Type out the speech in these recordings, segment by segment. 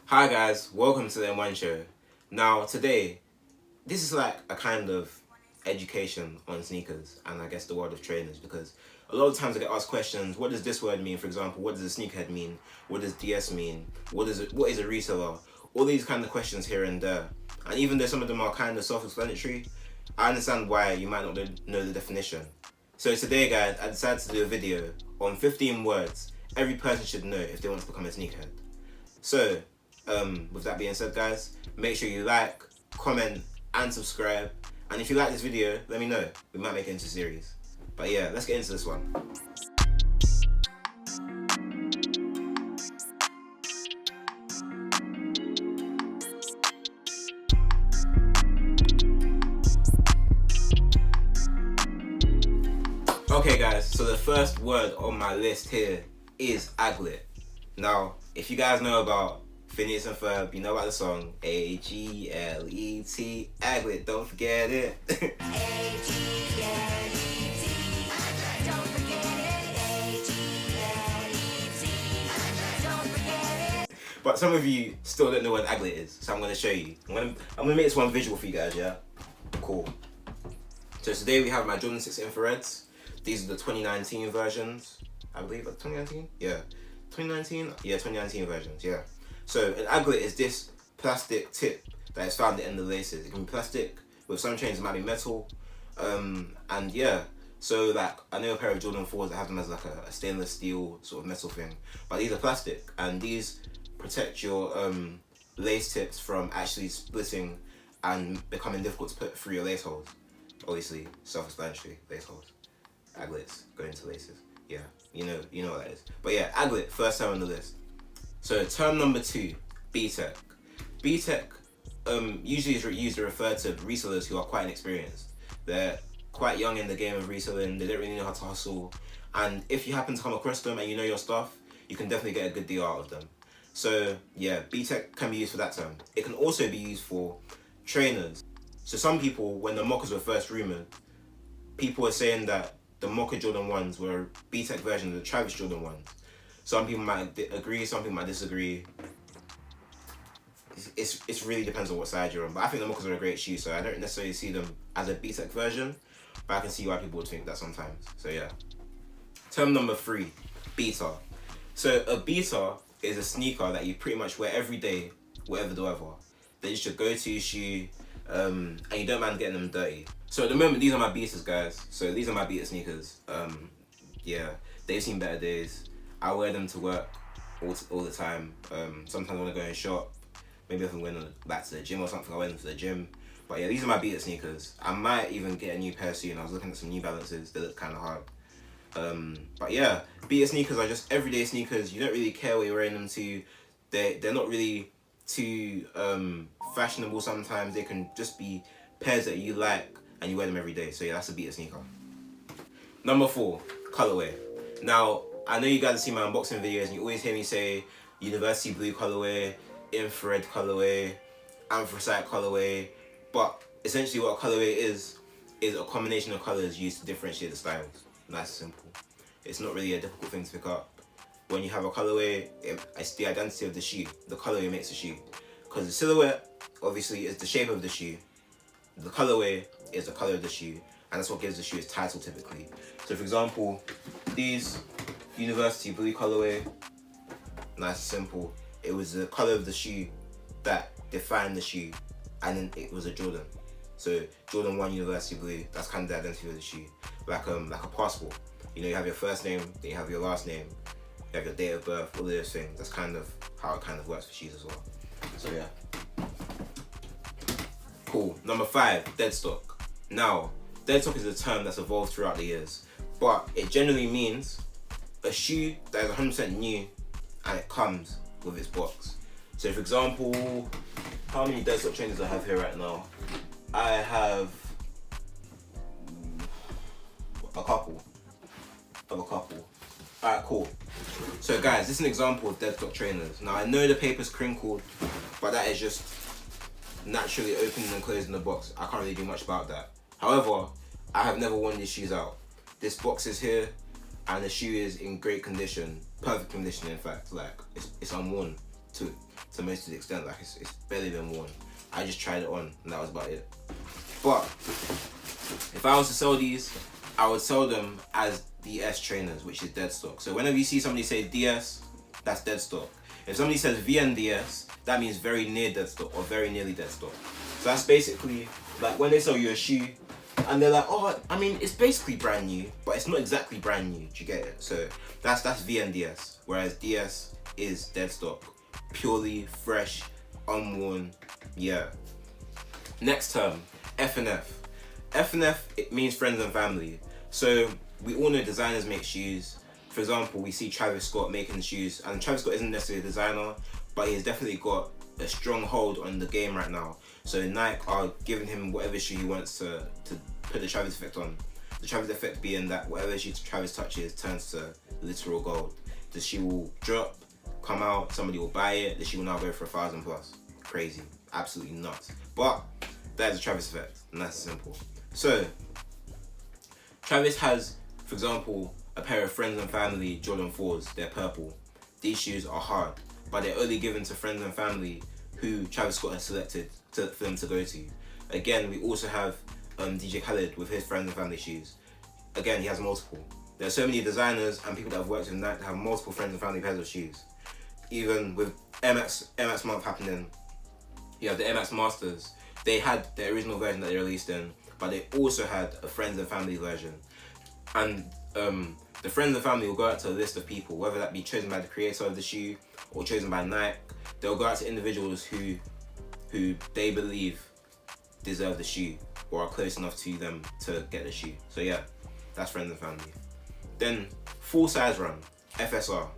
Hi guys, welcome to the M1 show. Now today, this is like a kind of education on sneakers and I guess the world of trainers, because a lot of times I get asked questions, what does this word mean? For example, what does a sneakerhead mean? What does DS mean? What is a reseller? All these kind of questions here and there. And even though some of them are kind of self-explanatory, I understand why you might not know the definition. So today guys, I decided to do a video on 15 words every person should know if they want to become a sneakerhead. So, with that being said guys, make sure you like, comment and subscribe, and if you like this video, let me know. We might make it into a series. But yeah, let's get into this one. Okay guys, so the first word on my list here is aglet. Now, if you guys know about Phineas and Ferb, you know about the song A-G-L-E-T, aglet, don't forget it. A-G-L-E-T, don't forget it. A-G-L-E-T, don't forget it. But some of you still don't know what aglet is, so I'm gonna show you. I'm gonna make this one visual for you guys, yeah? Cool. So today we have my Jordan 6 infrareds. These are the 2019 versions, I believe. 2019? Yeah. 2019? Yeah, 2019 versions, yeah. So an aglet is this plastic tip that is found at the end of the laces. It can be plastic, with some chains it might be metal. And yeah, so like I know a pair of Jordan 4s that have them as like a stainless steel sort of metal thing. But these are plastic and these protect your lace tips from actually splitting and becoming difficult to put through your lace holes. Obviously, self-explanatory, lace holes. Aglets go into laces. Yeah, you know what that is. But yeah, aglet, first term on the list. So term number 2, BTech. BTech usually is used to refer to resellers who are quite inexperienced. They're quite young in the game of reselling, they don't really know how to hustle. And if you happen to come across them and you know your stuff, you can definitely get a good deal out of them. So yeah, BTech can be used for that term. It can also be used for trainers. So some people, when the mockers were first rumoured, people were saying that the mocha Jordan 1s were a BTech version of the Travis Jordan 1s. Some people might agree, some people might disagree. It really depends on what side you're on. But I think the mochas are a great shoe, so I don't necessarily see them as a BTech version, but I can see why people would think that sometimes. So yeah. Term number 3, beta. So a beta is a sneaker that you pretty much wear every day, whatever the weather. They're just your go-to shoe, and you don't mind getting them dirty. So at the moment, these are my betas, guys. So these are my beta sneakers. Yeah, they've seen better days. I wear them to work all the time. Sometimes when I go and shop, maybe if I'm going back to the gym or something, I wear them to the gym. But yeah, these are my beta sneakers. I might even get a new pair soon. I was looking at some New Balances. They look kind of hard. But yeah, beta sneakers are just everyday sneakers. You don't really care what you're wearing them to. They're not really too fashionable sometimes. They can just be pairs that you like and you wear them every day. So yeah, that's a beta sneaker. Number 4, colorway. Now, I know you guys have seen my unboxing videos and you always hear me say university blue colorway, infrared colorway, anthracite colorway, but essentially what a colorway is a combination of colors used to differentiate the styles. Nice and simple. It's not really a difficult thing to pick up. When you have a colorway, it's the identity of the shoe. The colorway makes the shoe. Because the silhouette, obviously, is the shape of the shoe. The colorway is the color of the shoe, and that's what gives the shoe its title typically. So for example, these university blue colorway, nice and simple. It was the color of the shoe that defined the shoe, and then it was a Jordan. So Jordan 1 university blue, that's kind of the identity of the shoe. Like a passport. You know, you have your first name, then you have your last name, you have your date of birth, all of those things. That's kind of how it kind of works for shoes as well. So yeah. Cool. Number 5, dead stock. Now, dead stock is a term that's evolved throughout the years, but it generally means a shoe that is 100% new and it comes with its box. So for example, how many dead stock trainers I have here right now? I have a couple. Alright, cool. So guys, this is an example of dead stock trainers. Now I know the paper's crinkled, but that is just naturally opening and closing the box. I can't really do much about that. However, I have never worn these shoes out. This box is here and the shoe is in great condition, perfect condition in fact. Like it's unworn to most to the extent like it's barely been worn. I just tried it on and that was about it. But if I was to sell these, I would sell them as DS trainers, which is dead stock. So whenever you see somebody say DS, that's dead stock. If somebody says VNDs, that means very near dead stock or very nearly dead stock. So that's basically like when they sell you a shoe and they're like, oh, I mean, it's basically brand new, but it's not exactly brand new. Do you get it? So that's VNDs, whereas DS is dead stock, purely fresh, unworn. Yeah. Next term, F&F. F&F, it means friends and family. So we all know designers make shoes. For example, we see Travis Scott making shoes, and Travis Scott isn't necessarily a designer, but he's definitely got a strong hold on the game right now. So Nike are giving him whatever shoe he wants to put the Travis effect on. The Travis effect being that whatever shoe Travis touches turns to literal gold. The shoe will drop, come out, somebody will buy it, the shoe will now go for 1,000 plus. Crazy, absolutely nuts. But that is the Travis effect, and that's simple. So Travis has, for example, a pair of friends and family Jordan 4s, they're purple. These shoes are hard, but they're only given to friends and family who Travis Scott has selected for them to go to. Again, we also have DJ Khaled with his friends and family shoes. Again, he has multiple. There are so many designers and people that have worked with Nike that have multiple friends and family pairs of shoes. Even with MX month happening, you have the MX Masters. They had the original version that they released in, but they also had a friends and family version. And the friends and family will go out to a list of people, whether that be chosen by the creator of the shoe or chosen by Nike. They'll go out to individuals who they believe deserve the shoe or are close enough to them to get the shoe. So yeah, that's friends and family. Then full size run, FSR.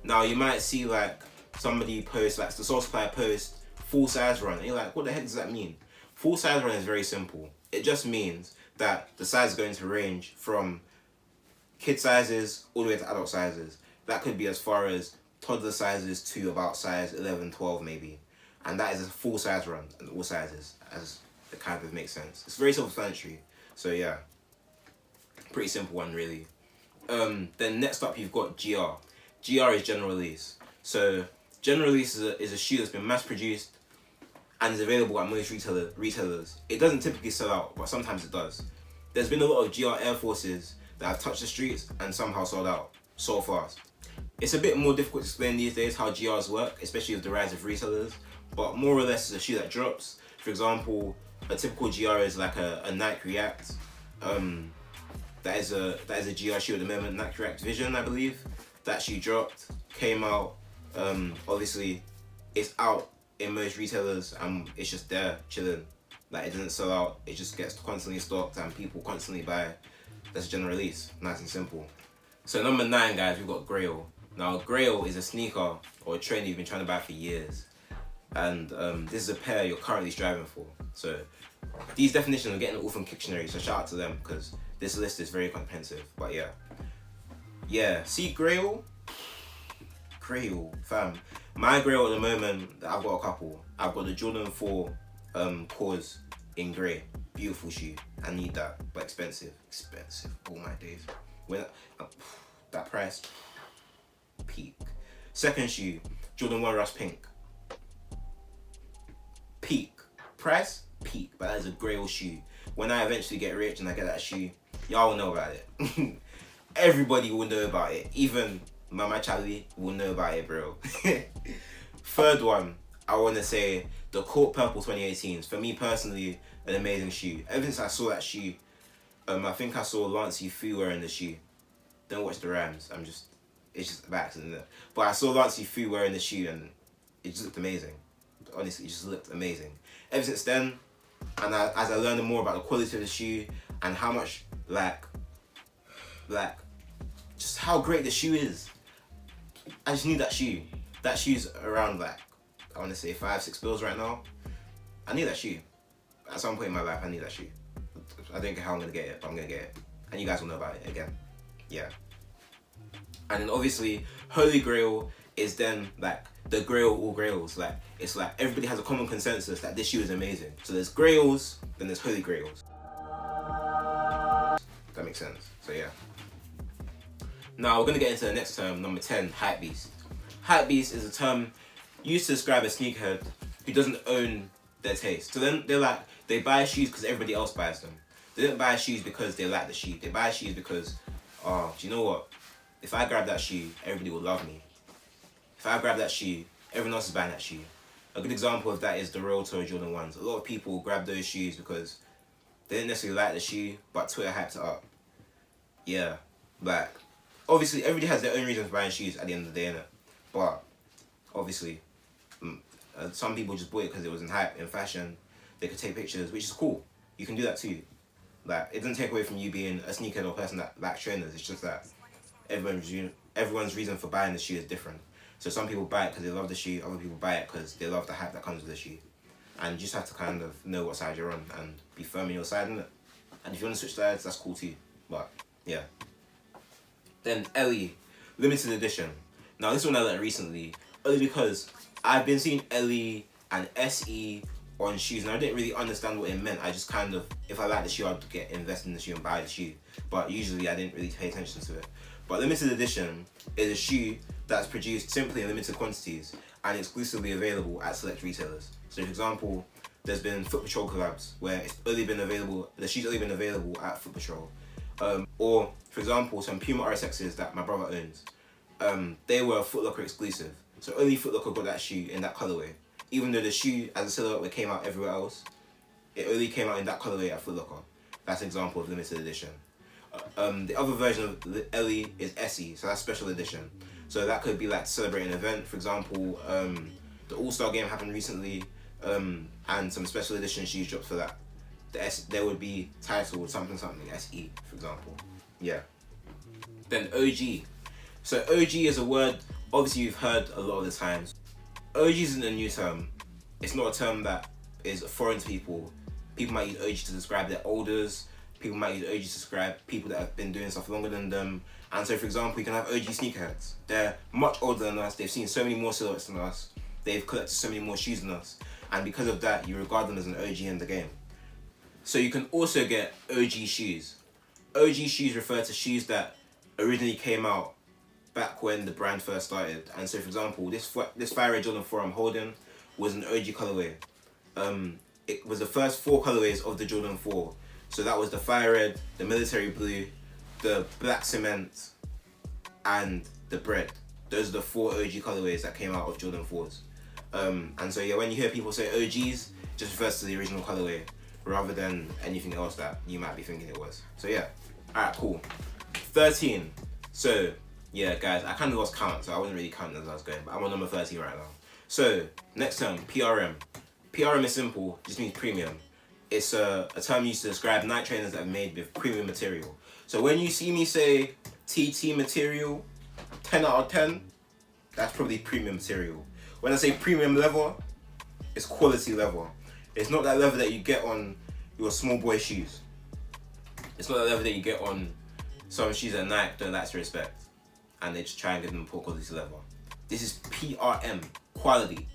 Now you might see like somebody post, like the Supplier post, full size run, and you're like, what the heck does that mean? Full size run is very simple. It just means that the size is going to range from kid sizes all the way to adult sizes. That could be as far as toddler sizes to about size 11, 12 maybe. And that is a full size run in all sizes, as it kind of makes sense. It's very self-explanatory. So yeah, pretty simple one really. Then next up you've got GR. GR is general release. So general release is a shoe that's been mass produced and is available at most retailers. It doesn't typically sell out, but sometimes it does. There's been a lot of GR Air Forces that have touched the streets and somehow sold out so fast. It's a bit more difficult to explain these days how GRs work, especially with the rise of retailers, but more or less it's a shoe that drops. For example, a typical GR is like a Nike React. That is a GR shoe at the moment, Nike React Vision, I believe. That shoe dropped, came out. Obviously, it's out in most retailers and it's just there chilling. Like it doesn't sell out, it just gets constantly stocked and people constantly buy. That's a general release, nice and simple. So number 9, guys, we've got Grail. Now Grail is a sneaker or a trainer you've been trying to buy for years. And this is a pair you're currently striving for. So these definitions are getting it all from Kicktionary, so shout out to them because this list is very comprehensive. But yeah, see Grail, fam. My Grail at the moment, I've got a couple. I've got the Jordan 4 Cause in grey, beautiful shoe. I need that, but expensive, all my days. When that price, peak. Second shoe, Jordan 1 Rust Pink. Peak. Price? Peak. But that is a Grail shoe. When I eventually get rich and I get that shoe, y'all will know about it. Everybody will know about it. Even Mama Charlie will know about it, bro. Third one, I want to say the Court Purple 2018s. For me personally, an amazing shoe. Ever since I saw that shoe, I think I saw Lancey Fu wearing the shoe. Don't watch the Rams. It's just by accident. But I saw Lancey Fu wearing the shoe and it just looked amazing. Honestly, it just looked amazing. Ever since then, and as I learned more about the quality of the shoe and how much like just how great the shoe is, I just need that shoe. That shoe's around like, I want to say 5-6 bills right now. I need that shoe. At some point in my life, I need that shoe. I don't care how I'm gonna get it, but I'm gonna get it. And you guys will know about it again. Yeah. And then obviously, Holy Grail is then like the Grail all Grails. Like it's like everybody has a common consensus that this shoe is amazing. So there's Grails, then there's Holy Grails. That makes sense. So yeah. Now we're gonna get into the next term, number 10, Hypebeast. Hypebeast is a term used to describe a sneakerhead who doesn't own their taste. So then they buy shoes because everybody else buys them. They don't buy shoes because they like the shoe. They buy shoes because, oh, do you know what? If I grab that shoe, everybody will love me. If I grab that shoe, everyone else is buying that shoe. A good example of that is the Royal Tour Jordan 1s. A lot of people grab those shoes because they didn't necessarily like the shoe, but Twitter hyped it up. Yeah, like, obviously everybody has their own reasons for buying shoes at the end of the day, innit? But, obviously, some people just bought it because it was in hype, in fashion. They could take pictures, which is cool. You can do that too. Like, it doesn't take away from you being a sneakerhead or a person that likes trainers. It's just that everyone's reason for buying the shoe is different. So some people buy it because they love the shoe, other people buy it because they love the hype that comes with the shoe. And you just have to kind of know what side you're on and be firm in your side, innit? And if you want to switch sides, that's cool too. But, yeah. Then LE, limited edition. Now this one I learned recently, only because I've been seeing LE and SE on shoes, and I didn't really understand what it meant. I just kind of, if I like the shoe, I'd invest in the shoe and buy the shoe. But usually I didn't really pay attention to it. But limited edition is a shoe that's produced simply in limited quantities and exclusively available at select retailers. So for example, there's been Foot Patrol collabs where the shoe's only been available at Foot Patrol. Or for example, some Puma RSXs that my brother owns, they were Foot Locker exclusive. So only Foot Locker got that shoe in that colorway. Even though the shoe as a silhouette came out everywhere else, it only came out in that colorway at Foot Locker. That's an example of limited edition. The other version of the LE is SE, so that's special edition. So that could be like to celebrate an event. For example, the All-Star game happened recently, and some special edition shoes dropped for that. There would be titled something SE, for example. Yeah. Then OG. So OG is a word obviously you've heard a lot of the times. OG isn't a new term. It's not a term that is foreign to people. People might use OG to describe their elders. People might use OG to describe people that have been doing stuff longer than them. And so, for example, you can have OG sneakerheads. They're much older than us. They've seen so many more silhouettes than us. They've collected so many more shoes than us. And because of that, you regard them as an OG in the game. So you can also get OG shoes. OG shoes refer to shoes that originally came out back when the brand first started. And so, for example, this Fire Red Jordan 4 I'm holding was an OG colorway. It was the first 4 colorways of the Jordan 4. So that was the Fire Red, the Military Blue, the Black Cement, and the Bread. Those are the 4 OG colorways that came out of Jordan 4s. And so yeah, when you hear people say OGs, just refers to the original colorway rather than anything else that you might be thinking it was. So yeah, alright, cool. 13. So yeah, guys, I kind of lost count, so I wasn't really counting as I was going, but I'm on number 13 right now. So next term, PRM. PRM is simple, just means premium. It's a term used to describe night trainers that are made with premium material. So when you see me say TT material, 10 out of 10, that's probably premium material. When I say premium leather, it's quality leather. It's not that leather that you get on your small boy shoes. It's not that leather that you get on some shoes that Nike don't like to respect, and they just try and give them poor quality leather. This is PRM, quality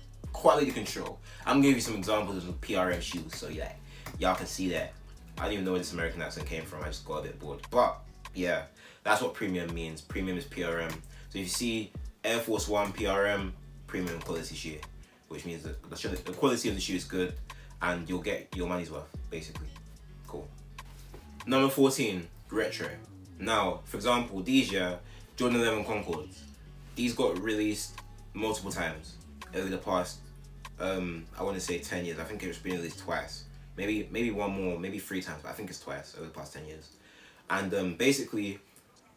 control. I'm gonna give you some examples of PRM shoes, so yeah, y'all can see that. I don't even know where this American accent came from, I just got a bit bored. But yeah, that's what premium means. Premium is PRM. So if you see Air Force One PRM, premium quality shoe, which means that the quality of the shoe is good and you'll get your money's worth, basically. Cool. Number 14, retro. Now, for example, these year, Jordan 11 Concords. These got released multiple times over the past, I want to say 10 years. I think it's been released twice. Maybe one more, maybe 3 times, but I think it's twice over the past 10 years. And basically,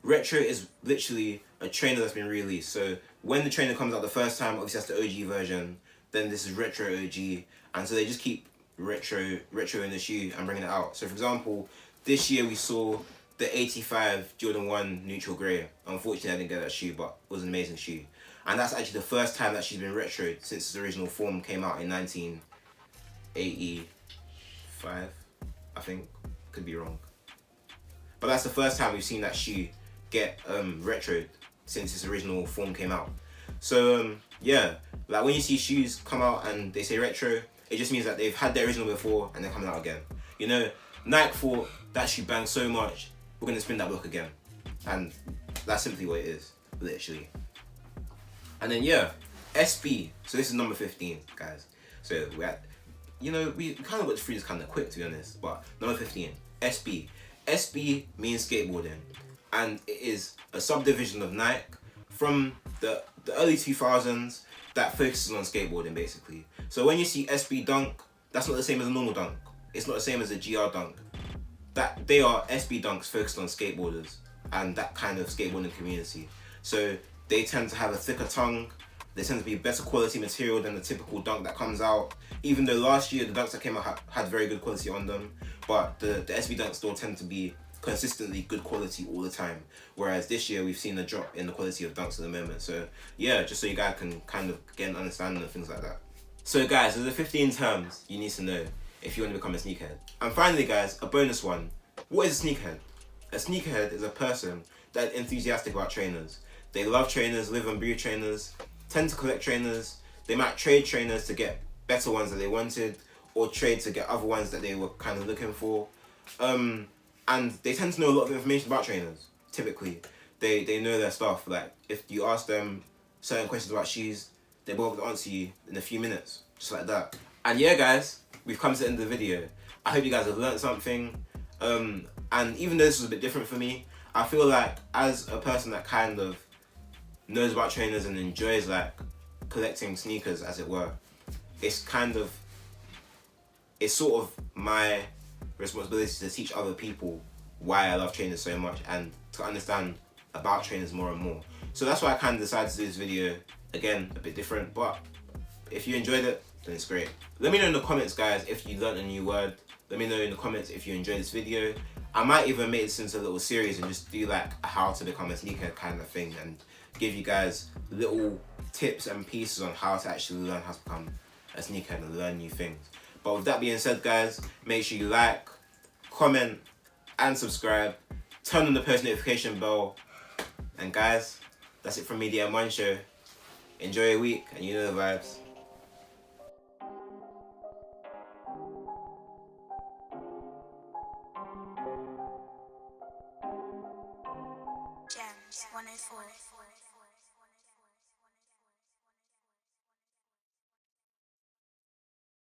retro is literally a trainer that's been released. So when the trainer comes out the first time, obviously that's the OG version. Then this is retro OG, and so they just keep retro in the shoe and bringing it out. So for example, this year we saw the 85 Jordan 1 Neutral Grey. Unfortunately, I didn't get that shoe, but it was an amazing shoe. And that's actually the first time that she's been retro since its original form came out in 1985, I think. Could be wrong. But that's the first time we've seen that shoe get retroed since its original form came out. So yeah, like when you see shoes come out and they say retro, it just means that they've had the original before and they're coming out again. You know, Nike thought that shoe banged so much, we're gonna spin that block again. And that's simply what it is, literally. And then yeah, SB. So this is number 15, guys. So we're at, you know, we kind of got through this kind of quick, to be honest. But number 15, SB. SB means skateboarding, and it is a subdivision of Nike from the early 2000s that focuses on skateboarding, basically. So when you see SB Dunk, that's not the same as a normal dunk. It's not the same as a GR Dunk. That they are SB Dunks focused on skateboarders and that kind of skateboarding community. So they tend to have a thicker tongue. They tend to be better quality material than the typical dunk that comes out. Even though last year the dunks that came out had very good quality on them, but the SB Dunks still tend to be consistently good quality all the time. Whereas this year we've seen a drop in the quality of dunks at the moment. So yeah, just so you guys can kind of get an understanding of things like that. So guys, there's the 15 terms you need to know if you want to become a sneakerhead. And finally guys, a bonus one. What is a sneakerhead? A sneakerhead is a person that is enthusiastic about trainers. They love trainers, live and breathe trainers, tend to collect trainers. They might trade trainers to get better ones that they wanted, or trade to get other ones that they were kind of looking for. And they tend to know a lot of information about trainers. Typically, they know their stuff. Like if you ask them certain questions about shoes, they'll be able to answer you in a few minutes, just like that. And yeah, guys, we've come to the end of the video. I hope you guys have learned something. And even though this was a bit different for me, I feel like as a person that kind of knows about trainers and enjoys like collecting sneakers, as it were, it's sort of my responsibility to teach other people why I love trainers so much and to understand about trainers more and more. So that's why I kind of decided to do this video. Again, a bit different, but if you enjoyed it, then it's great. Let me know in the comments, guys, if you learned a new word. Let me know in the comments if you enjoyed this video. I might even make this into a little series and just do like a how to become a sneaker kind of thing and give you guys little tips and pieces on how to actually learn how to become a sneakerhead and learn new things. But with that being said, guys, make sure you like, comment, and subscribe. Turn on the post notification bell. And guys, that's it from me, the M1 Show. Enjoy your week, and you know the vibes. Gems 104.